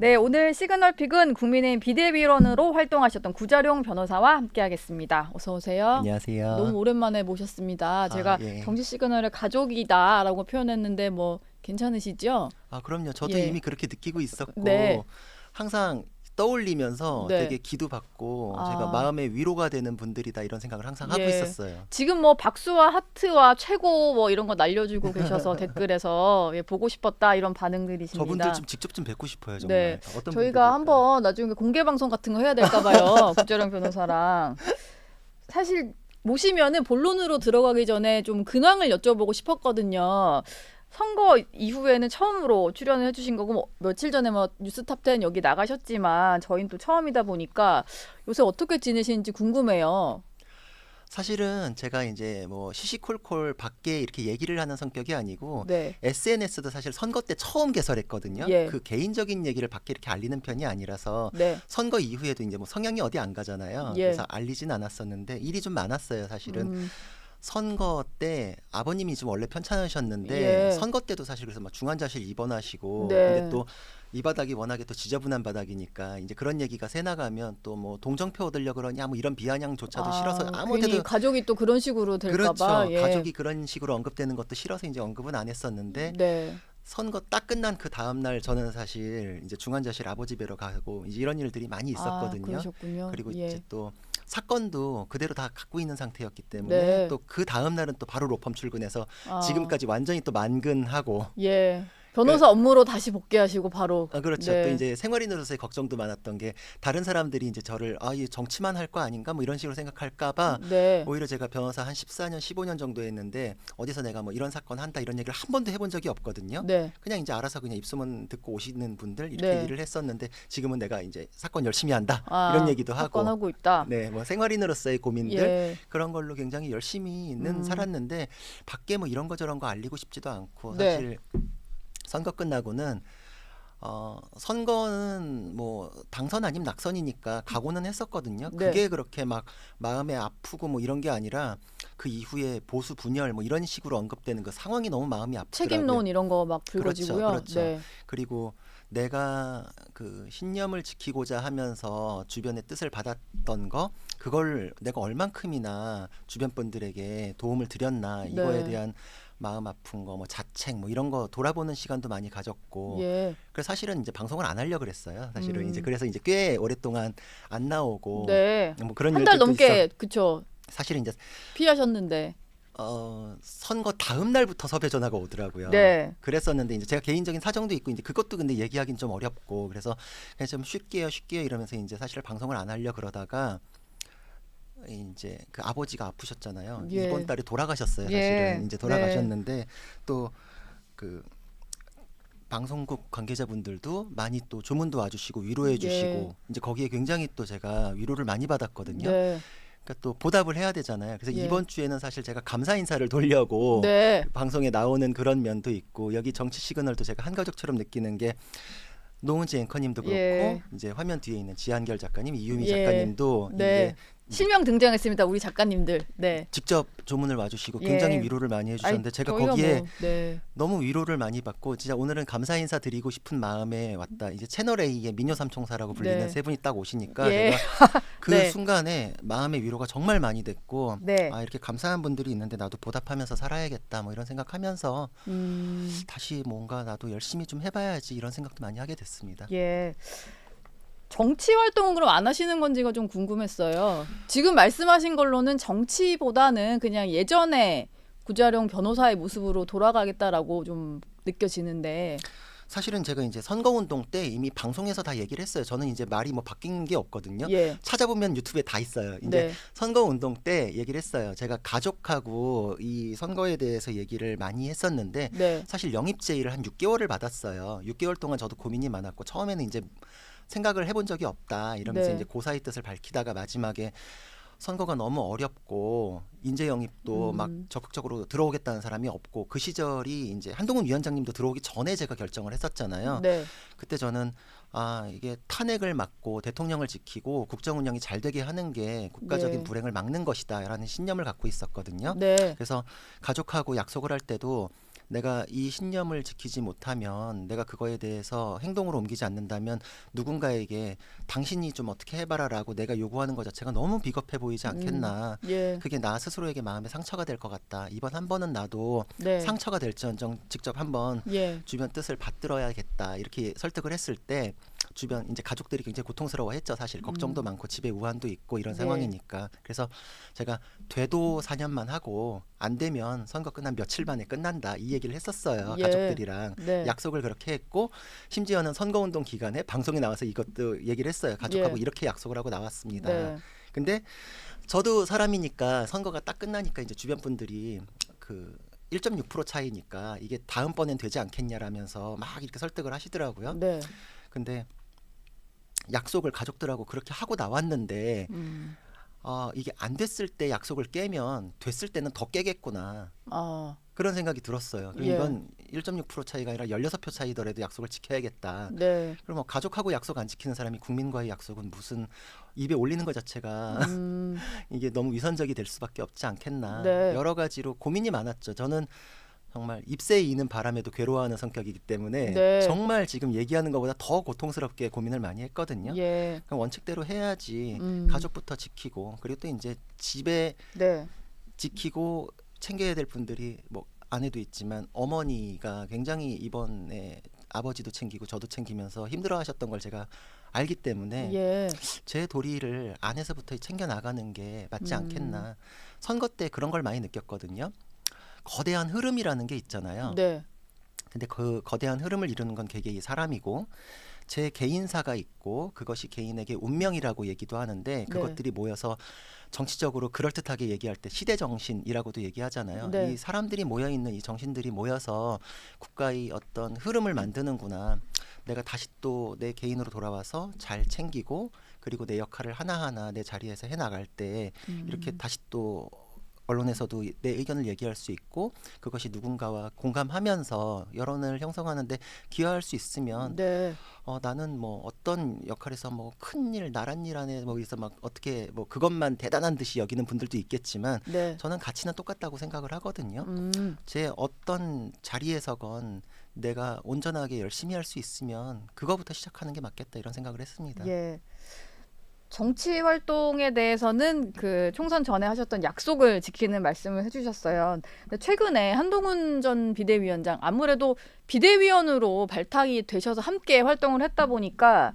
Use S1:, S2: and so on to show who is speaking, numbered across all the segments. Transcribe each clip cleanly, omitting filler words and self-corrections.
S1: 네, 오늘 시그널픽은 국민의힘 비대위원으로 활동하셨던 구자룡 변호사와 함께하겠습니다. 어서 오세요.
S2: 안녕하세요.
S1: 너무 오랜만에 모셨습니다. 제가
S2: 예.
S1: 정치 시그널을 가족이다라고 표현했는데 뭐 괜찮으시죠?
S2: 그럼요. 저도
S1: 예.
S2: 이미 그렇게 느끼고 있었고
S1: 네.
S2: 항상 떠올리면서
S1: 네.
S2: 되게 기도받고 제가
S1: 아.
S2: 마음의 위로가 되는 분들이다 이런 생각을 항상 하고
S1: 예.
S2: 있었어요.
S1: 지금 뭐 박수와 하트와 최고 뭐 이런 거 날려주고 계셔서 댓글에서 예, 보고 싶었다 이런 반응들이십니다.
S2: 저분들 좀 직접 좀 뵙고 싶어요. 정말.
S1: 네,
S2: 어떤
S1: 저희가
S2: 분들일까?
S1: 한번 나중에 공개 방송 같은 거 해야 될까 봐요. 구자룡 변호사랑. 사실 모시면은 본론으로 들어가기 전에 좀 근황을 여쭤보고 싶었거든요. 선거 이후에는 처음으로 출연을 해주신 거고 뭐 며칠 전에 뭐 뉴스탑10 여기 나가셨지만 저희는 또 처음이다 보니까 요새 어떻게 지내시는지 궁금해요.
S2: 사실은 제가 이제 뭐 시시콜콜 밖에 이렇게 얘기를 하는 성격이 아니고
S1: 네,
S2: SNS도 사실 선거 때 처음 개설했거든요.
S1: 예.
S2: 그 개인적인 얘기를 밖에 이렇게 알리는 편이 아니라서
S1: 네,
S2: 선거 이후에도 이제 뭐 성향이 어디 안 가잖아요.
S1: 예.
S2: 그래서 알리진 않았었는데 일이 좀 많았어요, 사실은. 선거 때 아버님이 좀 원래 편찮으셨는데
S1: 예.
S2: 선거 때도 사실 그래서 막 중환자실 입원하시고
S1: 네.
S2: 근데 또 이 바닥이 워낙에 또 지저분한 바닥이니까 이제 그런 얘기가 새 나가면 또 뭐 동정표 얻으려 그러냐 뭐 이런 비아냥조차도 싫어서 아무
S1: 괜히
S2: 데도
S1: 가족이 또 그런 식으로 될까봐.
S2: 그렇죠.
S1: 예.
S2: 가족이 그런 식으로 언급되는 것도 싫어서 이제 언급은 안 했었는데
S1: 네.
S2: 선거 딱 끝난 그 다음 날 저는 사실 이제 중환자실 아버지 뵈러 가고 이제 이런 일들이 많이 있었거든요.
S1: 그러셨군요.
S2: 그리고
S1: 예.
S2: 이제 또 사건도 그대로 다 갖고 있는 상태였기 때문에
S1: 네.
S2: 또 그 다음 날은 또 바로 로펌 출근해서
S1: 아.
S2: 지금까지 완전히 또 만근하고
S1: 예. 변호사 업무로 다시 복귀하시고 바로.
S2: 그렇죠.
S1: 네.
S2: 또 이제 생활인으로서의 걱정도 많았던 게 다른 사람들이 이제 저를 이 정치만 할 거 아닌가 뭐 이런 식으로 생각할까 봐
S1: 네.
S2: 오히려 제가 변호사 한 14년 15년 정도 했는데 어디서 내가 뭐 이런 사건 한다 이런 얘기를 한 번도 해본 적이 없거든요.
S1: 네.
S2: 그냥 이제 알아서 그냥 입소문 듣고 오시는 분들 이렇게
S1: 네.
S2: 일을 했었는데 지금은 내가 이제 사건 열심히 한다
S1: 아,
S2: 이런 얘기도 하고
S1: 사건 하고 있다.
S2: 네, 뭐 생활인으로서의 고민들
S1: 예.
S2: 그런 걸로 굉장히 열심히는 살았는데 밖에 뭐 이런 거 저런 거 알리고 싶지도 않고
S1: 네.
S2: 사실 선거 끝나고는 선거는 뭐 당선 아님 낙선이니까 각오는 했었거든요.
S1: 네.
S2: 그게 그렇게 막 마음에 아프고 뭐 이런 게 아니라 그 이후에 보수 분열 뭐 이런 식으로 언급되는 그 상황이 너무 마음이 아프더라고요.
S1: 책임론 이런 거 막 불거지고요.
S2: 그렇죠.
S1: 네.
S2: 그리고 내가 그 신념을 지키고자 하면서 주변의 뜻을 받았던 거 그걸 내가 얼만큼이나 주변 분들에게 도움을 드렸나 이거에
S1: 네.
S2: 대한 마음 아픈 거 뭐 자책 뭐 이런 거 돌아보는 시간도 많이 가졌고
S1: 예.
S2: 그래서 사실은 이제 방송을 안 하려고 그랬어요. 사실은 이제 그래서 이제 꽤 오랫동안 안 나오고
S1: 네.
S2: 뭐 그런
S1: 한 달
S2: 일들도
S1: 넘게
S2: 있어.
S1: 그쵸.
S2: 사실은 이제
S1: 피하셨는데.
S2: 선거 다음 날부터 섭외 전화가 오더라고요.
S1: 네.
S2: 그랬었는데 이제 제가 개인적인 사정도 있고 이제 그것도 근데 얘기하기는 좀 어렵고 그래서 그냥 좀 쉴게요 이러면서 이제 사실 방송을 안 하려 그러다가 이제 그 아버지가 아프셨잖아요.
S1: 예.
S2: 이번 달에 돌아가셨어요.
S1: 예.
S2: 사실은 이제 돌아가셨는데 또 그 방송국 관계자분들도 많이 또 조문도 와주시고 위로해 주시고 이제 거기에 굉장히 또 제가 위로를 많이 받았거든요.
S1: 네.
S2: 그러니까 또 보답을 해야 되잖아요. 그래서
S1: 예.
S2: 이번 주에는 사실 제가 감사 인사를 돌려고
S1: 네.
S2: 방송에 나오는 그런 면도 있고 여기 정치 시그널도 제가 한 가족처럼 느끼는 게 노은지 앵커님도 그렇고
S1: 예.
S2: 이제 화면 뒤에 있는 지한결 작가님, 이유미
S1: 예.
S2: 작가님도
S1: 네.
S2: 이제
S1: 실명 등장했습니다. 우리 작가님들. 네.
S2: 직접 조문을 와주시고
S1: 예.
S2: 굉장히 위로를 많이 해주셨는데
S1: 아이,
S2: 제가
S1: 저희가
S2: 거기에
S1: 뭐, 네.
S2: 너무 위로를 많이 받고 진짜 오늘은 감사 인사 드리고 싶은 마음에 왔다. 이제 채널 A의 미녀 삼총사라고 불리는
S1: 네.
S2: 세 분이 딱 오시니까
S1: 예.
S2: 제가 그
S1: 네.
S2: 순간에 마음의 위로가 정말 많이 됐고
S1: 네.
S2: 이렇게 감사한 분들이 있는데 나도 보답하면서 살아야겠다 뭐 이런 생각하면서 다시 뭔가 나도 열심히 좀 해봐야지 이런 생각도 많이 하게 됐습니다.
S1: 예. 정치 활동은 그럼 안 하시는 건지가 좀 궁금했어요. 지금 말씀하신 걸로는 정치보다는 그냥 예전에 구자룡 변호사의 모습으로 돌아가겠다라고 좀 느껴지는데.
S2: 사실은 제가 이제 선거운동 때 이미 방송에서 다 얘기를 했어요. 저는 이제 말이 뭐 바뀐 게 없거든요.
S1: 예.
S2: 찾아보면 유튜브에 다 있어요. 이제
S1: 네.
S2: 선거운동 때 얘기를 했어요. 제가 가족하고 이 선거에 대해서 얘기를 많이 했었는데
S1: 네.
S2: 사실 영입 제의를 한 6개월을 받았어요. 6개월 동안 저도 고민이 많았고 처음에는 이제 생각을 해본 적이 없다 이러면서
S1: 네.
S2: 이제 고사의 뜻을 밝히다가 마지막에 선거가 너무 어렵고 인재 영입도 막 적극적으로 들어오겠다는 사람이 없고 그 시절이 이제 한동훈 위원장님도 들어오기 전에 제가 결정을 했었잖아요.
S1: 네.
S2: 그때 저는 이게 탄핵을 막고 대통령을 지키고 국정 운영이 잘 되게 하는 게 국가적인
S1: 네.
S2: 불행을 막는 것이다라는 신념을 갖고 있었거든요.
S1: 네.
S2: 그래서 가족하고 약속을 할 때도 내가 이 신념을 지키지 못하면 내가 그거에 대해서 행동으로 옮기지 않는다면 누군가에게 당신이 좀 어떻게 해봐라라고 내가 요구하는 것 자체가 너무 비겁해 보이지 않겠나.
S1: 예.
S2: 그게 나 스스로에게 마음에 상처가 될 것 같다. 이번 한 번은 나도
S1: 네.
S2: 상처가 될지언정 직접 한번
S1: 예.
S2: 주변 뜻을 받들어야겠다. 이렇게 설득을 했을 때 주변 이제 가족들이 굉장히 고통스러워했죠. 사실 걱정도 많고 집에 우환도 있고 이런
S1: 네.
S2: 상황이니까. 그래서 제가 돼도 4년만 하고 안 되면 선거 끝난 며칠 만에 끝난다 이 얘기를 했었어요.
S1: 예.
S2: 가족들이랑
S1: 네.
S2: 약속을 그렇게 했고 심지어는 선거운동 기간에 방송에 나와서 이것도 얘기를 했어요. 가족하고
S1: 예.
S2: 이렇게 약속을 하고 나왔습니다.
S1: 네.
S2: 근데 저도 사람이니까 선거가 딱 끝나니까 이제 주변 분들이 그 1.6% 차이니까 이게 다음번엔 되지 않겠냐라면서 막 이렇게 설득을 하시더라고요.
S1: 네.
S2: 근데 약속을 가족들하고 그렇게 하고 나왔는데
S1: 음.
S2: 이게 안 됐을 때 약속을 깨면 됐을 때는 더 깨겠구나.
S1: 아.
S2: 그런 생각이 들었어요. 그럼
S1: 예.
S2: 이건 1.6% 차이가 아니라 16표 차이더라도 약속을 지켜야겠다.
S1: 네.
S2: 그럼 뭐 가족하고 약속 안 지키는 사람이 국민과의 약속은 무슨 입에 올리는 것 자체가 이게 너무 위선적이 될 수밖에 없지 않겠나.
S1: 네.
S2: 여러 가지로 고민이 많았죠. 저는 정말 잎새에 이는 바람에도 괴로워하는 성격이기 때문에
S1: 네.
S2: 정말 지금 얘기하는 것보다 더 고통스럽게 고민을 많이 했거든요.
S1: 예.
S2: 그럼 원칙대로 해야지. 가족부터 지키고 그리고 또 이제 집에
S1: 네.
S2: 지키고 챙겨야 될 분들이 뭐 아내도 있지만 어머니가 굉장히 이번에 아버지도 챙기고 저도 챙기면서 힘들어하셨던 걸 제가 알기 때문에
S1: 예.
S2: 제 도리를 안에서부터 챙겨 나가는 게 맞지 않겠나. 선거 때 그런 걸 많이 느꼈거든요. 거대한 흐름이라는 게 있잖아요.
S1: 네.
S2: 근데 그 거대한 흐름을 이루는 건 개개인 사람이고 제 개인사가 있고 그것이 개인에게 운명이라고 얘기도 하는데 그것들이 모여서 정치적으로 그럴듯하게 얘기할 때 시대정신이라고도 얘기하잖아요.
S1: 네.
S2: 이 사람들이 모여있는 이 정신들이 모여서 국가의 어떤 흐름을 만드는구나. 내가 다시 또 내 개인으로 돌아와서 잘 챙기고 그리고 내 역할을 하나하나 내 자리에서 해나갈 때 이렇게 다시 또 언론에서도 내 의견을 얘기할 수 있고 그것이 누군가와 공감하면서 여론을 형성하는데 기여할 수 있으면
S1: 네.
S2: 나는 뭐 어떤 역할에서 뭐 큰일 나란 일 안에 뭐 여기서 막 어떻게 뭐 그것만 대단한 듯이 여기는 분들도 있겠지만
S1: 네.
S2: 저는 가치는 똑같다고 생각을 하거든요.
S1: 음.
S2: 제 어떤 자리에서건 내가 온전하게 열심히 할 수 있으면 그거부터 시작하는 게 맞겠다 이런 생각을 했습니다.
S1: 예. 정치 활동에 대해서는 그 총선 전에 하셨던 약속을 지키는 말씀을 해주셨어요. 근데 최근에 한동훈 전 비대위원장 아무래도 비대위원으로 발탁이 되셔서 함께 활동을 했다 보니까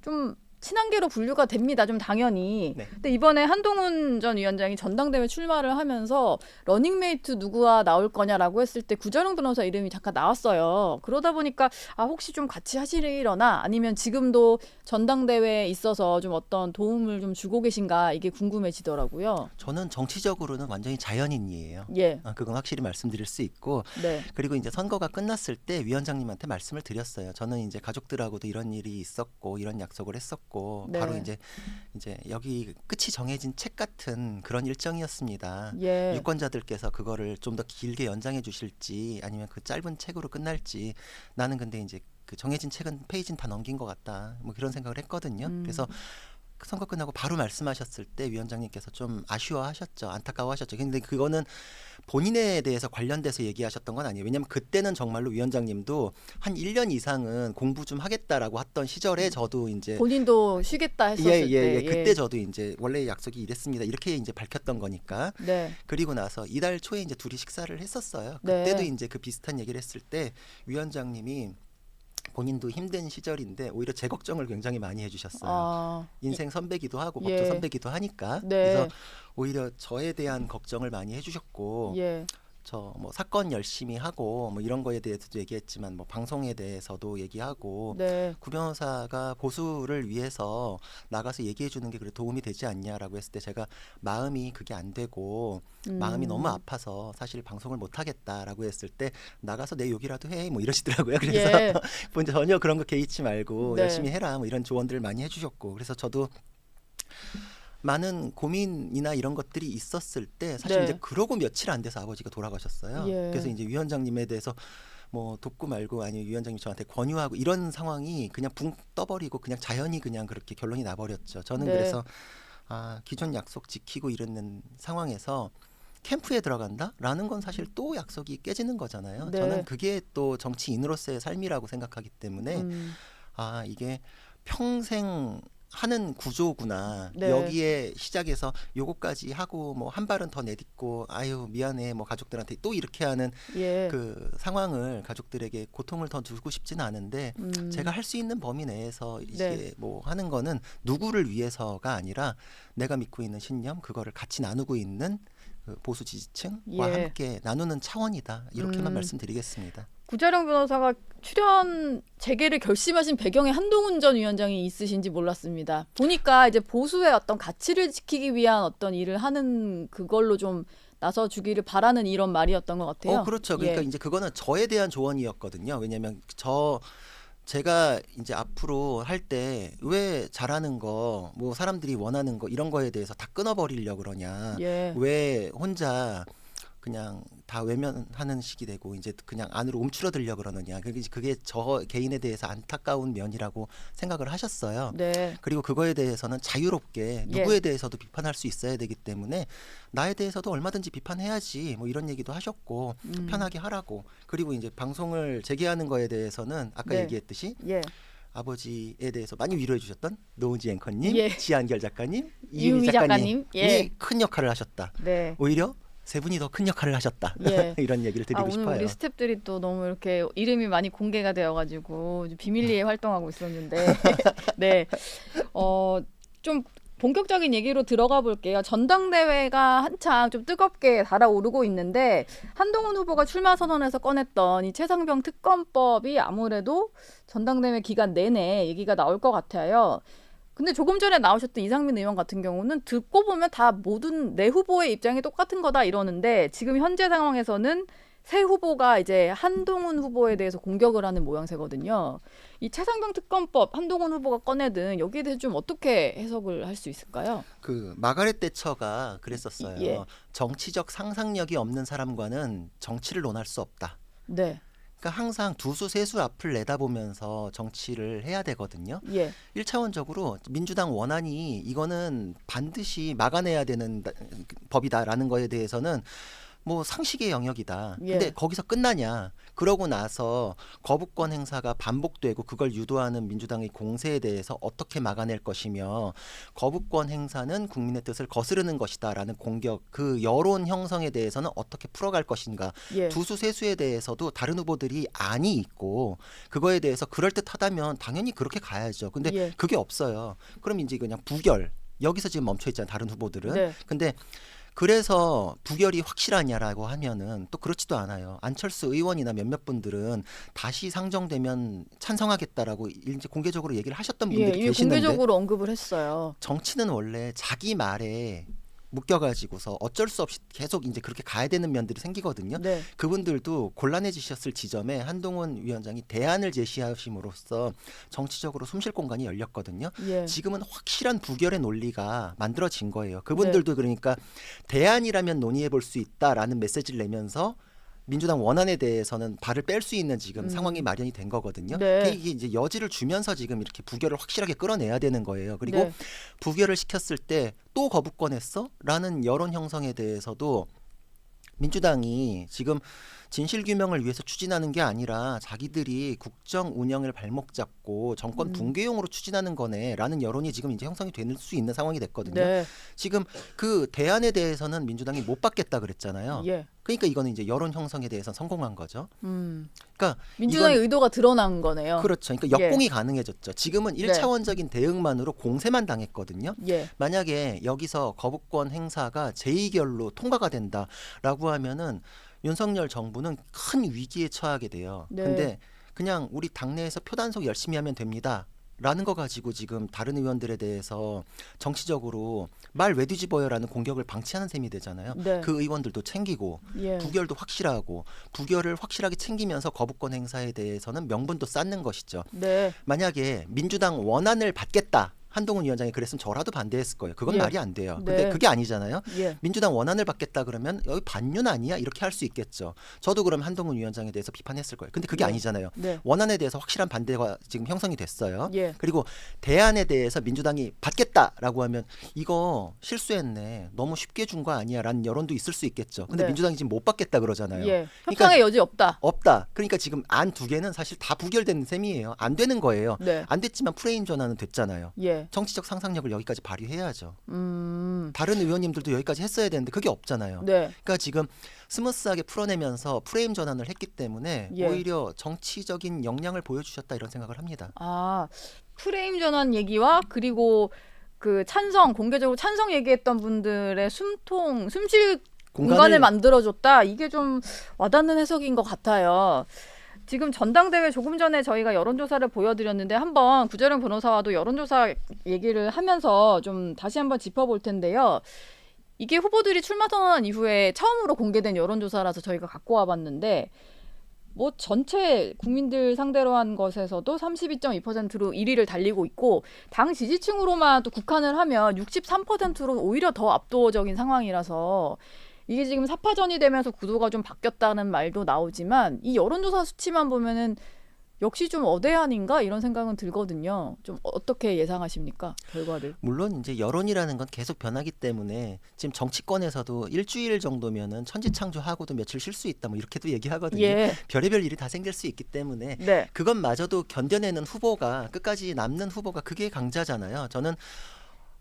S1: 좀 친한계로 분류가 됩니다. 좀 당연히.
S2: 네.
S1: 근데 이번에 한동훈 전 위원장이 전당대회 출마를 하면서 러닝메이트 누구와 나올 거냐라고 했을 때 구자룡 변호사 이름이 잠깐 나왔어요. 그러다 보니까 혹시 좀 같이 하시려나 아니면 지금도 전당대회에 있어서 좀 어떤 도움을 좀 주고 계신가 이게 궁금해지더라고요.
S2: 저는 정치적으로는 완전히 자연인이에요.
S1: 예.
S2: 그건 확실히 말씀드릴 수 있고
S1: 네.
S2: 그리고 이제 선거가 끝났을 때 위원장님한테 말씀을 드렸어요. 저는 이제 가족들하고도 이런 일이 있었고 이런 약속을 했었고
S1: 네.
S2: 바로 이제 여기 끝이 정해진 책 같은 그런 일정이었습니다.
S1: 예.
S2: 유권자들께서 그거를 좀 더 길게 연장해 주실지 아니면 그 짧은 책으로 끝날지 나는 근데 이제 그 정해진 책은 페이지는 다 넘긴 것 같다. 뭐 그런 생각을 했거든요. 그래서 그 선거 끝나고 바로 말씀하셨을 때 위원장님께서 좀 아쉬워하셨죠. 안타까워하셨죠. 근데 그거는 본인에 대해서 관련돼서 얘기하셨던 건 아니에요. 왜냐하면 그때는 정말로 위원장님도 한 1년 이상은 공부 좀 하겠다라고 했던 시절에 저도 이제
S1: 본인도 쉬겠다 했었을 때.
S2: 그때 저도 이제 원래 약속이 이랬습니다. 이렇게 이제 밝혔던 거니까.
S1: 네.
S2: 그리고 나서 이달 초에 이제 둘이 식사를 했었어요.
S1: 네.
S2: 그때도 이제 그 비슷한 얘기를 했을 때 위원장님이 본인도 힘든 시절인데 오히려 제 걱정을 굉장히 많이 해주셨어요. 인생 선배기도 하고
S1: 예.
S2: 법조 선배기도 하니까.
S1: 네.
S2: 그래서 오히려 저에 대한 걱정을 많이 해주셨고
S1: 예.
S2: 저 뭐 사건 열심히 하고 뭐 이런 거에 대해서도 얘기했지만 뭐 방송에 대해서도 얘기하고
S1: 네.
S2: 구 변호사가 보수를 위해서 나가서 얘기해 주는 게 그래 도움이 되지 않냐라고 했을 때 제가 마음이 그게 안 되고 마음이 너무 아파서 사실 방송을 못 하겠다라고 했을 때 나가서 내 욕이라도 해 뭐 이러시더라고요. 그래서
S1: 예.
S2: 전혀 그런 거 개의치 말고
S1: 네.
S2: 열심히 해라 뭐 이런 조언들을 많이 해주셨고 그래서 저도 많은 고민이나 이런 것들이 있었을 때 사실
S1: 네.
S2: 이제 그러고 며칠 안 돼서 아버지가 돌아가셨어요.
S1: 예.
S2: 그래서 이제 위원장님에 대해서 뭐 돕고 말고 아니면 위원장님 저한테 권유하고 이런 상황이 그냥 붕 떠버리고 그냥 자연히 그냥 그렇게 결론이 나버렸죠. 저는
S1: 네.
S2: 그래서 기존 약속 지키고 이러는 상황에서 캠프에 들어간다라는 건 사실 또 약속이 깨지는 거잖아요.
S1: 네.
S2: 저는 그게 또 정치인으로서의 삶이라고 생각하기 때문에 이게 평생 하는 구조구나.
S1: 네.
S2: 여기에 시작해서 요거까지 하고 뭐 한 발은 더 내딛고 아유 미안해 뭐 가족들한테 또 이렇게 하는
S1: 예.
S2: 그 상황을 가족들에게 고통을 더 주고 싶지는 않은데 제가 할 수 있는 범위 내에서 이게
S1: 네.
S2: 뭐 하는 거는 누구를 위해서가 아니라 내가 믿고 있는 신념 그거를 같이 나누고 있는 그 보수 지지층과
S1: 예.
S2: 함께 나누는 차원이다. 이렇게만 말씀드리겠습니다.
S1: 구자룡 변호사가 출연 재개를 결심하신 배경에 한동훈 전 위원장이 있으신지 몰랐습니다. 보니까 이제 보수의 어떤 가치를 지키기 위한 어떤 일을 하는 그걸로 좀 나서주기를 바라는 이런 말이었던 것 같아요.
S2: 그렇죠. 그러니까
S1: 예.
S2: 이제 그거는 저에 대한 조언이었거든요. 왜냐하면 제가 이제 앞으로 할 때 왜 잘하는 거, 뭐 사람들이 원하는 거 이런 거에 대해서 다 끊어버리려고 그러냐.
S1: 예.
S2: 왜 혼자 그냥 다 외면하는 식이 되고 이제 그냥 안으로 움츠러들려 그러느냐. 그게 저 개인에 대해서 안타까운 면이라고 생각을 하셨어요.
S1: 네.
S2: 그리고 그거에 대해서는 자유롭게
S1: 예.
S2: 누구에 대해서도 비판할 수 있어야 되기 때문에 나에 대해서도 얼마든지 비판해야지 뭐 이런 얘기도 하셨고 편하게 하라고. 그리고 이제 방송을 재개하는 거에 대해서는 아까
S1: 네.
S2: 얘기했듯이
S1: 예.
S2: 아버지에 대해서 많이 위로해 주셨던 노은지 앵커님,
S1: 예.
S2: 지한결 작가님,
S1: 이유미
S2: 이유미
S1: 작가님.
S2: 작가님이
S1: 예.
S2: 큰 역할을 하셨다.
S1: 네.
S2: 오히려 세 분이 더 큰 역할을 하셨다.
S1: 예.
S2: 이런 얘기를 드리고
S1: 오늘
S2: 싶어요.
S1: 우리 스태프들이 또 너무 이렇게 이름이 많이 공개가 되어가지고 비밀리에 활동하고 있었는데 네. 좀 본격적인 얘기로 들어가 볼게요. 전당대회가 한창 좀 뜨겁게 달아오르고 있는데 한동훈 후보가 출마 선언에서 꺼냈던 이 최상병 특검법이 아무래도 전당대회 기간 내내 얘기가 나올 것 같아요. 근데 조금 전에 나오셨던 이상민 의원 같은 경우는 듣고 보면 다 모든 내 후보의 입장이 똑같은 거다 이러는데 지금 현재 상황에서는 새 후보가 이제 한동훈 후보에 대해서 공격을 하는 모양새거든요. 이 최상병 특검법 한동훈 후보가 꺼내든 여기에 대해서 좀 어떻게 해석을 할 수 있을까요?
S2: 그 마가렛 대처가 그랬었어요.
S1: 예.
S2: 정치적 상상력이 없는 사람과는 정치를 논할 수 없다.
S1: 네.
S2: 그러니까 항상 두수 세수 앞을 내다보면서 정치를 해야 되거든요.
S1: 예.
S2: 1차원적으로 민주당 원안이 이거는 반드시 막아내야 되는 법이다라는 거에 대해서는 뭐 상식의 영역이다.
S1: 예.
S2: 근데 거기서 끝나냐? 그러고 나서 거부권 행사가 반복되고 그걸 유도하는 민주당의 공세에 대해서 어떻게 막아낼 것이며 거부권 행사는 국민의 뜻을 거스르는 것이다라는 공격, 그 여론 형성에 대해서는 어떻게 풀어갈 것인가.
S1: 예.
S2: 두수 세수에 대해서도 다른 후보들이 안이 있고 그거에 대해서 그럴듯하다면 당연히 그렇게 가야죠. 근데
S1: 예.
S2: 그게 없어요. 그럼 이제 그냥 부결. 여기서 지금 멈춰 있잖아요. 다른 후보들은.
S1: 네.
S2: 근데 그래서 부결이 확실하냐라고 하면은 또 그렇지도 않아요. 안철수 의원이나 몇몇 분들은 다시 상정되면 찬성하겠다라고 이제 공개적으로 얘기를 하셨던
S1: 예.
S2: 분들이
S1: 이미
S2: 계시는데
S1: 공개적으로 언급을 했어요.
S2: 정치는 원래 자기 말에 묶여가지고서 어쩔 수 없이 계속 이제 그렇게 가야 되는 면들이 생기거든요.
S1: 네.
S2: 그분들도 곤란해지셨을 지점에 한동훈 위원장이 대안을 제시하심으로써 정치적으로 숨쉴 공간이 열렸거든요.
S1: 예.
S2: 지금은 확실한 부결의 논리가 만들어진 거예요. 그분들도 그러니까 대안이라면 논의해 볼 수 있다라는 메시지를 내면서 민주당 원안에 대해서는 발을 뺄 수 있는 지금 상황이 마련이 된 거거든요.
S1: 네.
S2: 이게 이제 여지를 주면서 지금 이렇게 부결을 확실하게 끌어내야 되는 거예요. 그리고
S1: 네.
S2: 부결을 시켰을 때 또 거부권했어? 라는 여론 형성에 대해서도 민주당이 지금 진실규명을 위해서 추진하는 게 아니라 자기들이 국정 운영을 발목 잡고 정권 붕괴용으로 추진하는 거네라는 여론이 지금 이제 형성이 될 수 있는 상황이 됐거든요.
S1: 네.
S2: 지금 그 대안에 대해서는 민주당이 못 받겠다 그랬잖아요.
S1: 예.
S2: 그러니까 이거는 이제 여론 형성에 대해서 성공한 거죠. 그러니까
S1: 민주당의 의도가 드러난 거네요.
S2: 그렇죠. 그러니까 역공이 가능해졌죠. 지금은
S1: 네.
S2: 1차원적인 대응만으로 공세만 당했거든요.
S1: 예.
S2: 만약에 여기서 거부권 행사가 제2결로 통과가 된다라고 하면은 윤석열 정부는 큰 위기에 처하게 돼요.
S1: 네.
S2: 근데 그냥 우리 당내에서 표단속 열심히 하면 됩니다. 라는 거 가지고 지금 다른 의원들에 대해서 정치적으로 말 왜 뒤집어요라는 공격을 방치하는 셈이 되잖아요.
S1: 네.
S2: 그 의원들도 챙기고
S1: 예.
S2: 부결도 확실하고 부결을 확실하게 챙기면서 거부권 행사에 대해서는 명분도 쌓는 것이죠.
S1: 네.
S2: 만약에 민주당 원안을 받겠다 한동훈 위원장이 그랬으면 저라도 반대했을 거예요. 그건
S1: 예.
S2: 말이 안 돼요.
S1: 네.
S2: 근데 그게 아니잖아요.
S1: 예.
S2: 민주당 원안을 받겠다 그러면 여기 반윤 아니야? 이렇게 할 수 있겠죠. 저도 그럼 한동훈 위원장에 대해서 비판했을 거예요. 근데 그게
S1: 네.
S2: 아니잖아요.
S1: 네.
S2: 원안에 대해서 확실한 반대가 지금 형성이 됐어요.
S1: 예.
S2: 그리고 대안에 대해서 민주당이 받겠다라고 하면 이거 실수했네. 너무 쉽게 준 거 아니야? 라는 여론도 있을 수 있겠죠. 근데
S1: 네.
S2: 민주당이 지금 못 받겠다 그러잖아요.
S1: 예.
S2: 그러니까
S1: 협상의 여지 없다.
S2: 없다. 그러니까 지금 안 두 개는 사실 다 부결된 셈이에요. 안 되는 거예요.
S1: 네.
S2: 안 됐지만 프레임 전환은 됐잖아요.
S1: 예.
S2: 정치적 상상력을 여기까지 발휘해야죠.
S1: 음.
S2: 다른 의원님들도 여기까지 했어야 되는데 그게 없잖아요.
S1: 네.
S2: 그러니까 지금 스무스하게 풀어내면서 프레임 전환을 했기 때문에
S1: 예.
S2: 오히려 정치적인 역량을 보여주셨다 이런 생각을 합니다.
S1: 아, 프레임 전환 얘기와 그리고 그 찬성 공개적으로 찬성 얘기했던 분들의 숨쉴 공간을 만들어줬다. 이게 좀 와닿는 해석인 것 같아요. 지금 전당대회 조금 전에 저희가 여론조사를 보여드렸는데 한번 구재령 변호사와도 여론조사 얘기를 하면서 좀 다시 한번 짚어볼 텐데요. 이게 후보들이 출마 선언한 이후에 처음으로 공개된 여론조사라서 저희가 갖고 와봤는데 뭐 전체 국민들 상대로 한 것에서도 32.2%로 1위를 달리고 있고 당 지지층으로만 또 국한을 하면 63%로 오히려 더 압도적인 상황이라서 이게 지금 사파전이 되면서 구도가 좀 바뀌었다는 말도 나오지만 이 여론조사 수치만 보면은 역시 좀 어대안인가 이런 생각은 들거든요. 좀 어떻게 예상하십니까? 결과를.
S2: 물론 이제 여론이라는 건 계속 변하기 때문에 지금 정치권에서도 일주일 정도면은 천지창조하고도 며칠 쉴 수 있다 뭐 이렇게도 얘기하거든요.
S1: 예.
S2: 별의별 일이 다 생길 수 있기 때문에
S1: 네.
S2: 그것마저도 견뎌내는 후보가 끝까지 남는 후보가 그게 강자잖아요. 저는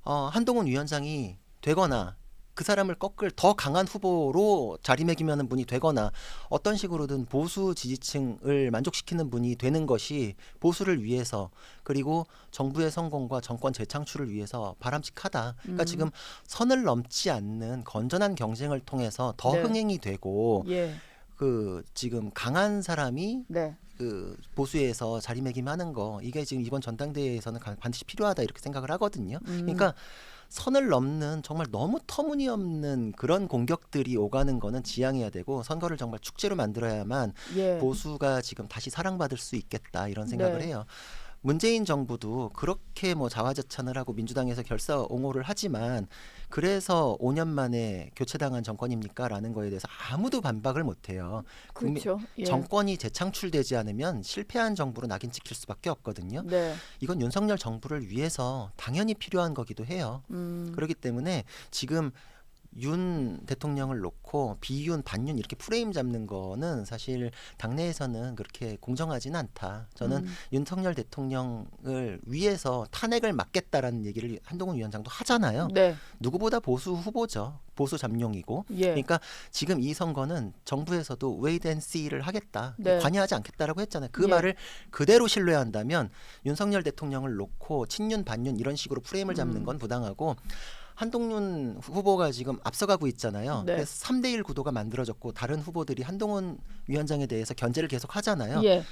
S2: 한동훈 위원장이 되거나 그 사람을 꺾을 더 강한 후보로 자리매김하는 분이 되거나 어떤 식으로든 보수 지지층을 만족시키는 분이 되는 것이 보수를 위해서 그리고 정부의 성공과 정권 재창출을 위해서 바람직하다. 그러니까 지금 선을 넘지 않는 건전한 경쟁을 통해서 더
S1: 네.
S2: 흥행이 되고
S1: 예.
S2: 그 지금 강한 사람이
S1: 네.
S2: 그 보수에서 자리매김하는 거 이게 지금 이번 전당대회에서는 반드시 필요하다 이렇게 생각을 하거든요. 그러니까 선을 넘는 정말 너무 터무니없는 그런 공격들이 오가는 거는 지양해야 되고 선거를 정말 축제로 만들어야만
S1: 예.
S2: 보수가 지금 다시 사랑받을 수 있겠다 이런 생각을
S1: 네.
S2: 해요. 문재인 정부도 그렇게 뭐 자화자찬을 하고 민주당에서 결사옹호를 하지만 그래서 5년 만에 교체당한 정권입니까? 라는 거에 대해서 아무도 반박을 못해요.
S1: 그렇죠. 예.
S2: 정권이 재창출되지 않으면 실패한 정부로 낙인 찍힐 수밖에 없거든요.
S1: 네.
S2: 이건 윤석열 정부를 위해서 당연히 필요한 거기도 해요. 그렇기 때문에 지금 윤 대통령을 놓고 비윤, 반윤 이렇게 프레임 잡는 거는 사실 당내에서는 그렇게 공정하지는 않다. 저는 윤석열 대통령을 위해서 탄핵을 막겠다라는 얘기를 한동훈 위원장도 하잖아요.
S1: 네.
S2: 누구보다 보수 후보죠. 보수 잠룡이고.
S1: 예.
S2: 그러니까 지금 이 선거는 정부에서도 wait and see를 하겠다.
S1: 네.
S2: 관여하지 않겠다라고 했잖아요. 그
S1: 예.
S2: 말을 그대로 신뢰한다면 윤석열 대통령을 놓고 친윤, 반윤 이런 식으로 프레임을 잡는 건 부당하고 한동훈 후보가 지금 앞서가고 있잖아요.
S1: 네.
S2: 그래서 3대1 구도가 만들어졌고 다른 후보들이 한동훈 위원장에 대해서 견제를 계속 하잖아요.
S1: 예.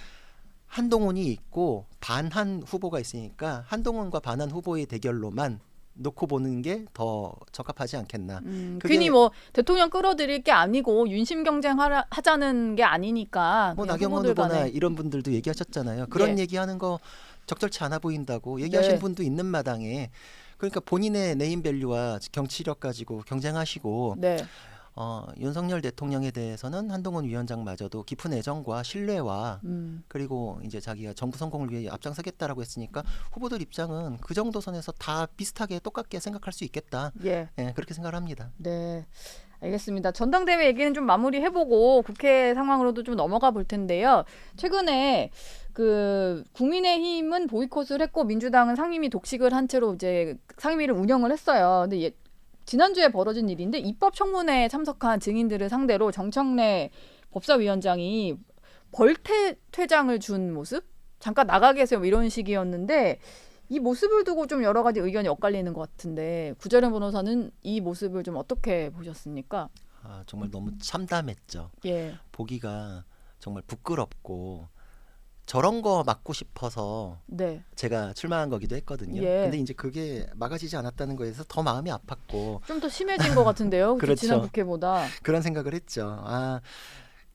S2: 한동훈이 있고 반한 후보가 있으니까 한동훈과 반한 후보의 대결로만 놓고 보는 게 더 적합하지 않겠나. 그게
S1: 괜히 뭐 대통령 끌어들일 게 아니고 윤심 경쟁 하자는 게 아니니까.
S2: 뭐
S1: 그냥
S2: 나경원
S1: 후보들
S2: 후보나
S1: 간에.
S2: 이런 분들도 얘기하셨잖아요. 그런
S1: 예.
S2: 얘기하는 거 적절치 않아 보인다고 얘기하신
S1: 네.
S2: 분도 있는 마당에 그러니까 본인의 네임밸류와 경치력 가지고 경쟁하시고
S1: 네.
S2: 윤석열 대통령에 대해서는 한동훈 위원장마저도 깊은 애정과 신뢰와 그리고 이제 자기가 정부 성공을 위해 앞장서겠다라고 했으니까 후보들 입장은 그 정도 선에서 다 비슷하게 똑같게 생각할 수 있겠다.
S1: 예.
S2: 예, 그렇게 생각을 합니다.
S1: 네. 알겠습니다. 전당대회 얘기는 좀 마무리해보고 국회 상황으로도 좀 넘어가 볼 텐데요. 최근에 그 국민의힘은 보이콧을 했고 민주당은 상임위 독식을 한 채로 이제 상임위를 운영을 했어요. 근데 지난주에 벌어진 일인데 입법 청문회에 참석한 증인들을 상대로 정청래 법사위원장이 벌퇴장을 준 모습? 잠깐 나가 계세요. 뭐 이런 식이었는데 이 모습을 두고 좀 여러 가지 의견이 엇갈리는 것 같은데 구재령 변호사는 이 모습을 좀 어떻게 보셨습니까?
S2: 정말 너무 참담했죠.
S1: 예.
S2: 보기가 정말 부끄럽고 저런 거 막고 싶어서
S1: 네.
S2: 제가 출마한 거기도 했거든요.
S1: 예.
S2: 근데 이제 그게 막아지지 않았다는 거에서 더 마음이 아팠고
S1: 좀 더 심해진 것 같은데요.
S2: 그렇죠.
S1: 지난 국회보다.
S2: 그런 생각을 했죠.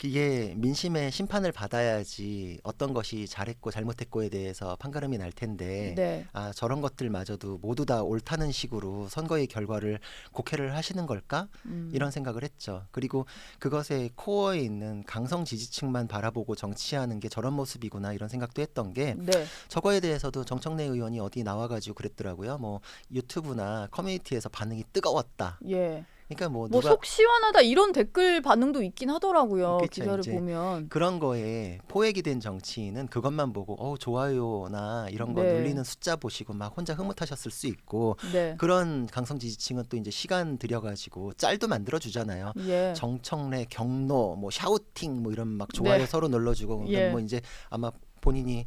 S2: 이게 민심의 심판을 받아야지 어떤 것이 잘했고 잘못했고에 대해서 판가름이 날 텐데
S1: 네.
S2: 아 저런 것들마저도 모두 다 옳다는 식으로 선거의 결과를 곡해를 하시는 걸까? 이런 생각을 했죠. 그리고 그것의 코어에 있는 강성 지지층만 바라보고 정치하는 게 저런 모습이구나 이런 생각도 했던 게
S1: 네.
S2: 저거에 대해서도 정청래 의원이 어디 나와가지고 그랬더라고요. 뭐 유튜브나 커뮤니티에서 반응이 뜨거웠다.
S1: 예.
S2: 그러니까 뭐
S1: 뭐
S2: 누가
S1: 속 시원하다 이런 댓글 반응도 있긴 하더라고요.
S2: 그쵸,
S1: 기사를
S2: 이제
S1: 보면.
S2: 그런 거에 포획이 된 정치인은 그것만 보고 좋아요나 이런 거
S1: 네.
S2: 눌리는 숫자 보시고 막 혼자 흐뭇하셨을 수 있고
S1: 네.
S2: 그런 강성 지지층은 또 이제 시간 들여가지고 짤도 만들어 주잖아요.
S1: 예.
S2: 정청래 경로 뭐 샤우팅 뭐 이런 막 좋아요
S1: 네.
S2: 서로 눌러주고
S1: 예.
S2: 뭐 이제 아마 본인이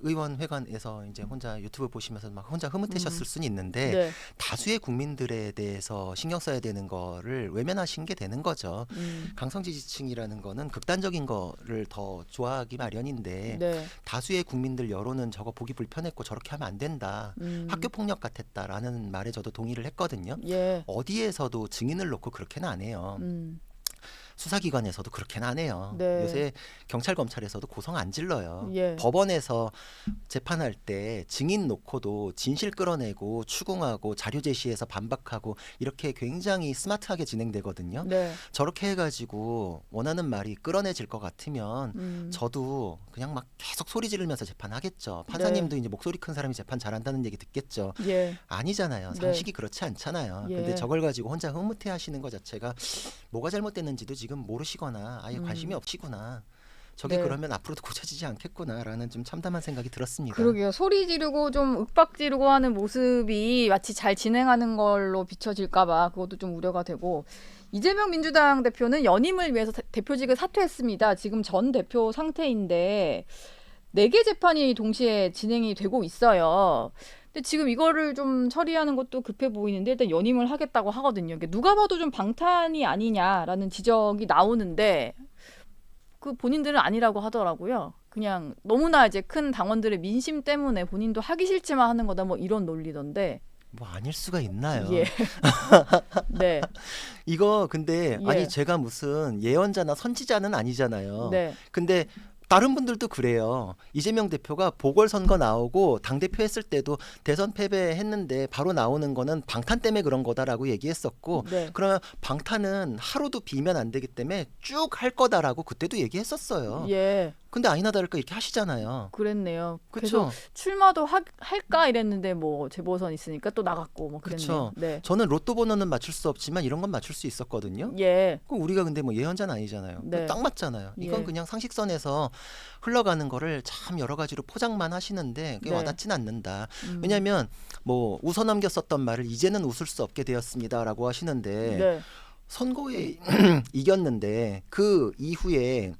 S2: 의원회관에서 이제 혼자 유튜브 보시면서 막 혼자 흐뭇하셨을 수는 있는데
S1: 네.
S2: 다수의 국민들에 대해서 신경 써야 되는 거를 외면하신 게 되는 거죠.
S1: 음.
S2: 강성 지지층이라는 거는 극단적인 거를 더 좋아하기 마련인데
S1: 네.
S2: 다수의 국민들 여론은 저거 보기 불편했고 저렇게 하면 안 된다. 학교 폭력 같았다라는 말에 저도 동의를 했거든요.
S1: 예.
S2: 어디에서도 증인을 놓고 그렇게는 안 해요. 수사기관에서도 그렇게는 안 해요.
S1: 네.
S2: 요새 경찰 검찰에서도 고성 안 질러요.
S1: 예.
S2: 법원에서 재판할 때 증인 놓고도 진실 끌어내고 추궁하고 자료 제시해서 반박하고 이렇게 굉장히 스마트하게 진행되거든요.
S1: 네.
S2: 저렇게 해가지고 원하는 말이 끌어내질 것 같으면 저도 그냥 막 계속 소리 지르면서 재판하겠죠. 판사님도 이제 목소리 큰 사람이 재판 잘한다는 얘기 듣겠죠.
S1: 예.
S2: 아니잖아요.
S1: 네.
S2: 상식이 그렇지 않잖아요.
S1: 예.
S2: 근데 저걸 가지고 혼자 흐뭇해 하시는 것 자체가 뭐가 잘못됐는지도 지금 모르시거나 아예 관심이 없시구나. 저게
S1: 네.
S2: 그러면 앞으로도 고쳐지지 않겠구나라는 좀 참담한 생각이 들었습니다.
S1: 그러게요. 소리 지르고 좀 윽박 지르고 하는 모습이 마치 잘 진행하는 걸로 비춰질까봐 그것도 좀 우려가 되고 이재명 민주당 대표는 연임을 위해서 대표직을 사퇴했습니다. 지금 전 대표 상태인데 4개 재판이 동시에 진행이 되고 있어요. 근데 지금 이거를 좀 처리하는 것도 급해 보이는데 일단 연임을 하겠다고 하거든요. 그러니까 누가 봐도 좀 방탄이 아니냐라는 지적이 나오는데 그 본인들은 아니라고 하더라고요. 그냥 너무나 이제 큰 당원들의 민심 때문에 본인도 하기 싫지만 하는 거다 뭐 이런 논리던데.
S2: 뭐 아닐 수가 있나요?
S1: 예. 네.
S2: 이거 근데
S1: 예.
S2: 아니 제가 무슨 예언자나 선지자는 아니잖아요.
S1: 네.
S2: 근데 다른 분들도 그래요. 이재명 대표가 보궐선거 나오고 당대표 했을 때도 대선 패배했는데 바로 나오는 거는 방탄 때문에 그런 거다라고 얘기했었고
S1: 네.
S2: 그러면 방탄은 하루도 비면 안 되기 때문에 쭉 할 거다라고 그때도 얘기했었어요.
S1: 예.
S2: 근데 아니나 다를까 이렇게 하시잖아요.
S1: 그랬네요.
S2: 그렇죠.
S1: 그래서 출마도 할까 이랬는데 뭐 재보선 있으니까 또 나갔고 뭐 그랬네요.
S2: 그쵸.
S1: 네.
S2: 저는 로또 번호는 맞출 수 없지만 이런 건 맞출 수 있었거든요.
S1: 예.
S2: 그 우리가 근데 뭐 예언자는 아니잖아요.
S1: 네.
S2: 딱 맞잖아요. 이건
S1: 예.
S2: 그냥 상식선에서 흘러가는 거를 참 여러 가지로 포장만 하시는데 그게
S1: 네.
S2: 와닿진 않는다. 왜냐하면 뭐 웃어 넘겼었던 말을 이제는 웃을 수 없게 되었습니다라고 하시는데
S1: 네.
S2: 선거에 이겼는데 그 이후에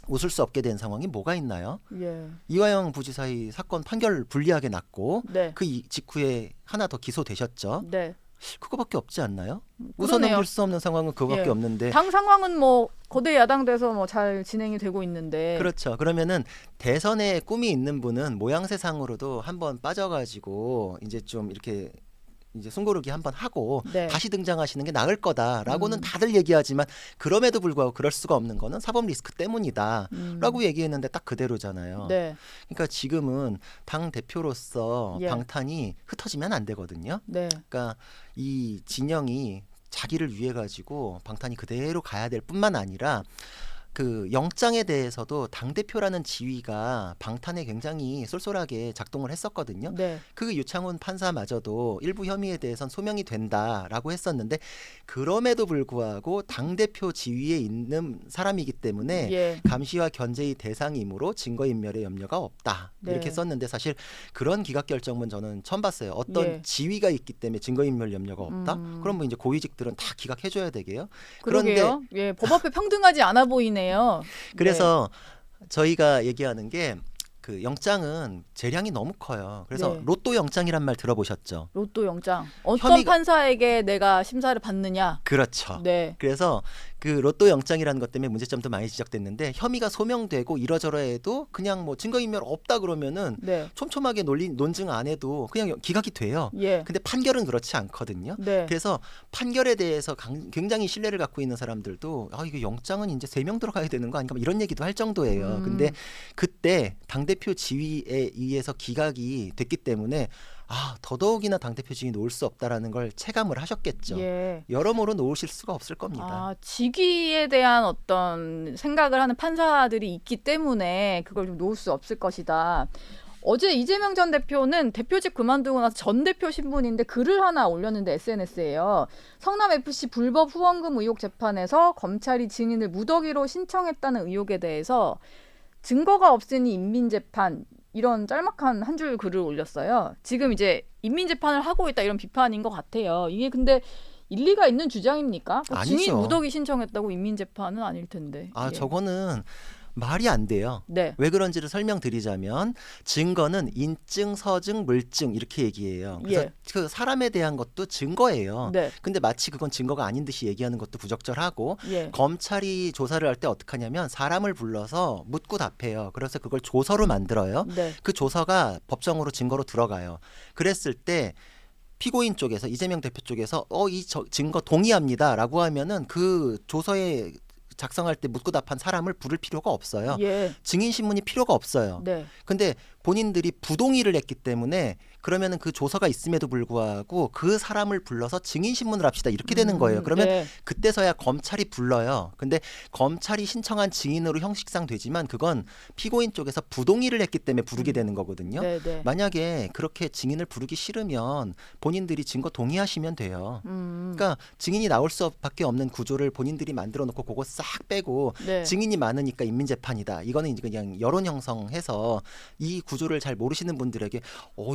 S2: 웃을 수 없게 된 상황이 뭐가 있나요?
S1: 예.
S2: 이화영 부지사의 사건 판결 불리하게 났고
S1: 네.
S2: 그 직후에 하나 더 기소되셨죠.
S1: 네.
S2: 그거밖에 없지 않나요?
S1: 그러네요.
S2: 웃어넘길 수 없는 상황은 그거밖에
S1: 예.
S2: 없는데
S1: 당 상황은 뭐 거대 야당돼서 뭐 잘 진행이 되고 있는데.
S2: 그렇죠. 그러면은 대선에 꿈이 있는 분은 모양새상으로도 한번 빠져가지고 이제 좀 이렇게 이제 숨고르기 한번 하고
S1: 네.
S2: 다시 등장하시는 게 나을 거다라고는 다들 얘기하지만 그럼에도 불구하고 그럴 수가 없는 거는 사법 리스크 때문이다라고 얘기했는데 딱 그대로잖아요.
S1: 네.
S2: 그러니까 지금은 당 대표로서
S1: 예.
S2: 방탄이 흩어지면 안 되거든요.
S1: 네.
S2: 그러니까 이 진영이 자기를 위해 가지고 방탄이 그대로 가야 될 뿐만 아니라 그 영장에 대해서도 당대표라는 지위가 방탄에 굉장히 쏠쏠하게 작동을 했었거든요.
S1: 네.
S2: 그 유창훈 판사마저도 일부 혐의에 대해선 소명이 된다라고 했었는데 그럼에도 불구하고 당대표 지위에 있는 사람이기 때문에
S1: 예.
S2: 감시와 견제의 대상이므로 증거인멸의 염려가 없다.
S1: 네.
S2: 이렇게 썼는데 사실 그런 기각 결정문 저는 처음 봤어요. 어떤
S1: 예.
S2: 지위가 있기 때문에 증거인멸 염려가 없다? 그럼 뭐 이제 고위직들은 다 기각해줘야 되게요.
S1: 그러게요. 예. 법 앞에 평등하지 않아 보이네요.
S2: 그래서 저희가 얘기하는 게 그 영장은 재량이 너무 커요. 그래서
S1: 네.
S2: 로또 영장이란 말 들어보셨죠?
S1: 로또 영장. 어떤
S2: 혐의가-
S1: 판사에게 내가 심사를 받느냐.
S2: 그렇죠.
S1: 네.
S2: 그래서 그 로또 영장이라는 것 때문에 문제점도 많이 지적됐는데 혐의가 소명되고 이러저러해도 그냥 뭐 증거인멸 없다 그러면은
S1: 네.
S2: 촘촘하게 논증 안 해도 그냥 기각이 돼요.
S1: 예.
S2: 근데 판결은 그렇지 않거든요.
S1: 네.
S2: 그래서 판결에 대해서 굉장히 신뢰를 갖고 있는 사람들도 이거 영장은 이제 3명 들어가야 되는 거 아닌가 이런 얘기도 할 정도예요. 근데 그때 당대표 지위에 의해서 기각이 됐기 때문에 더더욱이나 당대표 지위 놓을 수 없다라는 걸 체감을 하셨겠죠.
S1: 예.
S2: 여러모로 놓으실 수가 없을 겁니다.
S1: 직위에 대한 어떤 생각을 하는 판사들이 있기 때문에 그걸 좀 놓을 수 없을 것이다. 어제 이재명 전 대표는 대표직 그만두고 나서 전 대표 신분인데 글을 하나 올렸는데 SNS에요. 성남FC 불법 후원금 의혹 재판에서 검찰이 증인을 무더기로 신청했다는 의혹에 대해서 증거가 없으니 인민재판 이런 짤막한 한 줄 글을 올렸어요. 지금 이제 인민재판을 하고 있다 이런 비판인 것 같아요. 이게 근데 일리가 있는 주장입니까?
S2: 아니죠.
S1: 증인 무더기 신청했다고 인민재판은 아닐 텐데. 예.
S2: 저거는 말이 안 돼요.
S1: 네.
S2: 왜 그런지를 설명드리자면 증거는 인증, 서증, 물증 이렇게 얘기해요. 그래서
S1: 예.
S2: 그 사람에 대한 것도 증거예요.
S1: 네.
S2: 근데 마치 그건 증거가 아닌 듯이 얘기하는 것도 부적절하고
S1: 예.
S2: 검찰이 조사를 할 때 어떻게 하냐면 사람을 불러서 묻고 답해요. 그래서 그걸 조서로 만들어요.
S1: 네.
S2: 그 조서가 법정으로 증거로 들어가요. 그랬을 때 피고인 쪽에서 이재명 대표 쪽에서 이 증거 동의합니다라고 하면은 그 조서에 작성할 때 묻고 답한 사람을 부를 필요가 없어요.
S1: 예.
S2: 증인 신문이 필요가 없어요.
S1: 네.
S2: 근데 본인들이 부동의를 했기 때문에 그러면은 그 조서가 있음에도 불구하고 그 사람을 불러서 증인 신문을 합시다 이렇게 되는 거예요. 그러면
S1: 네.
S2: 그때서야 검찰이 불러요. 근데 검찰이 신청한 증인으로 형식상 되지만 그건 피고인 쪽에서 부동의를 했기 때문에 부르게 되는 거거든요.
S1: 네. 네.
S2: 만약에 그렇게 증인을 부르기 싫으면 본인들이 증거 동의하시면 돼요. 그러니까 증인이 나올 수밖에 없는 구조를 본인들이 만들어 놓고 그거 싹 빼고
S1: 네.
S2: 증인이 많으니까 인민재판이다. 이거는 이제 그냥 여론 형성해서 이 구조를 잘 모르시는 분들에게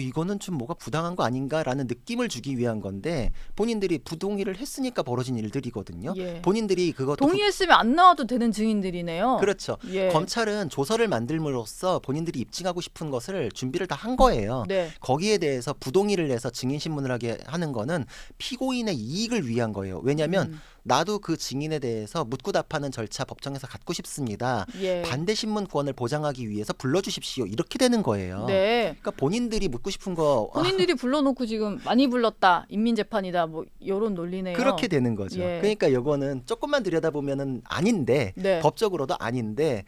S2: 이거는 좀 뭐가 부당한 거 아닌가라는 느낌을 주기 위한 건데 본인들이 부동의를 했으니까 벌어진 일들이거든요.
S1: 예.
S2: 본인들이 그것도
S1: 동의했으면 안 나와도 되는 증인들이네요.
S2: 그렇죠.
S1: 예.
S2: 검찰은 조서를 만들므로써 본인들이 입증하고 싶은 것을 준비를 다 한 거예요.
S1: 네.
S2: 거기에 대해서 부동의를 해서 증인 신문을 하게 하는 거는 피고인의 이익을 위한 거예요. 왜냐하면 나도 그 증인에 대해서 묻고 답하는 절차 법정에서 갖고 싶습니다.
S1: 예.
S2: 반대 신문 구원을 보장하기 위해서 불러주십시오. 이렇게 되는 거예요.
S1: 네.
S2: 그러니까 본인들이 묻고 싶은 거
S1: 본인들이 불러놓고 지금 많이 불렀다. 인민재판이다. 뭐 이런 논리네요.
S2: 그렇게 되는 거죠.
S1: 예.
S2: 그러니까 이거는 조금만 들여다보면은 아닌데
S1: 네.
S2: 법적으로도 아닌데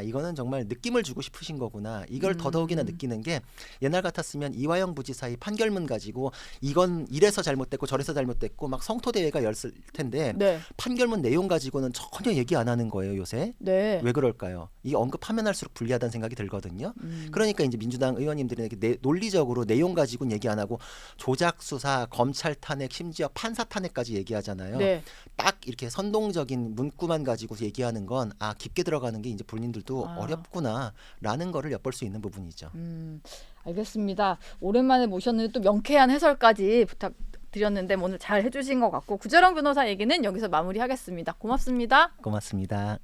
S2: 이거는 정말 느낌을 주고 싶으신 거구나. 이걸 더더욱이나 느끼는 게 옛날 같았으면 이화영 부지사의 판결문 가지고 이건 이래서 잘못됐고 저래서 잘못됐고 막 성토대회가 열릴 텐데
S1: 네.
S2: 판결문 내용 가지고는 전혀 얘기 안 하는 거예요 요새.
S1: 네.
S2: 왜 그럴까요? 이 언급하면 할수록 불리하다는 생각이 들거든요. 그러니까 이제 민주당 의원님들이 논리적으로 내용 가지고는 얘기 안 하고 조작 수사, 검찰 탄핵, 심지어 판사 탄핵까지 얘기하잖아요.
S1: 네.
S2: 딱 이렇게 선동적인 문구만 가지고 얘기하는 건 깊게 들어가는 게 이제 본인들도 어렵구나라는 거를 엿볼 수 있는 부분이죠.
S1: 알겠습니다. 오랜만에 모셨는데 또 명쾌한 해설까지 부탁드렸는데 오늘 잘 해주신 것 같고 구재랑 변호사 얘기는 여기서 마무리하겠습니다. 고맙습니다.
S2: 고맙습니다.